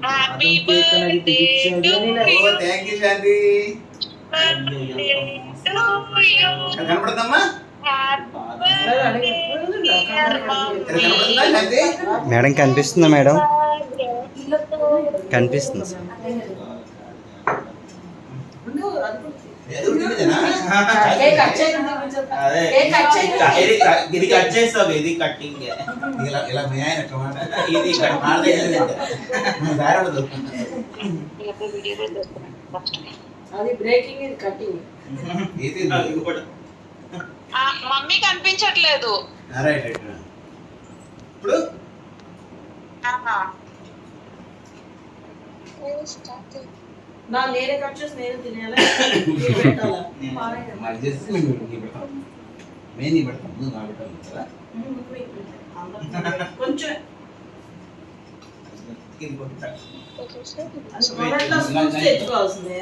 Happy birthday to you. Thank you Shanti. కనపడుతుందమ్మా madam కనిపిస్తుందా madam? కనిపిస్తుంది సార్. ఇది కట్ చేస్తావు, ఇది కట్టింగ్ ఇలా మీ ఆయన ఇది దారడదు. అది బ్రేకింగ్, ఇది కటింగ్. మమ్మీ కనిపించట్లేదు. ఇప్పుడు నా నేనే కట్ చేసి నేను తినేయాలి. పెట్టాలా మెయిన్ పెడతాం ముందు నా పెట్టాలి కదా కొంచెం తెచ్చుకోవాల్సిందే.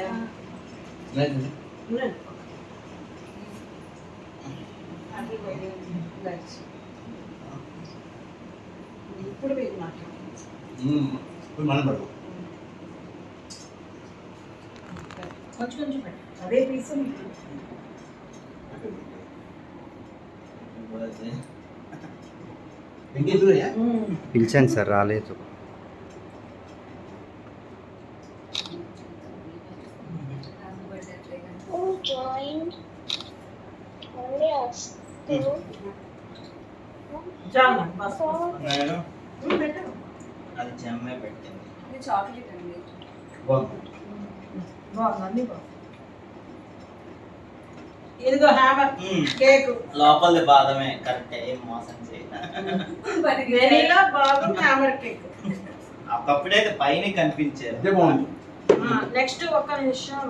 ఇప్పుడు మీకు ఇప్పుడు మనం పడుకో కొంచెం కొంచెం పెట్టు. అదే పీస్ ఇంకెందుకయ్యా పిలిచాను సార్, రాలేదు. అది జమ్మే పెట్టింది. చాక్లెట్ అండి. బాగుంది. బాగుంది. ఇదిగో హ్యామర్ కేక్. లోపల బాదమే కరెక్ట్, ఏం మోసం చేయలేదు. వెనీలా బాదం హ్యామర్ కేక్. ఒకప్పుడైతే పైన కనిపించారు. బాగుంది. నెక్స్ట్ ఒక్క నిమిషం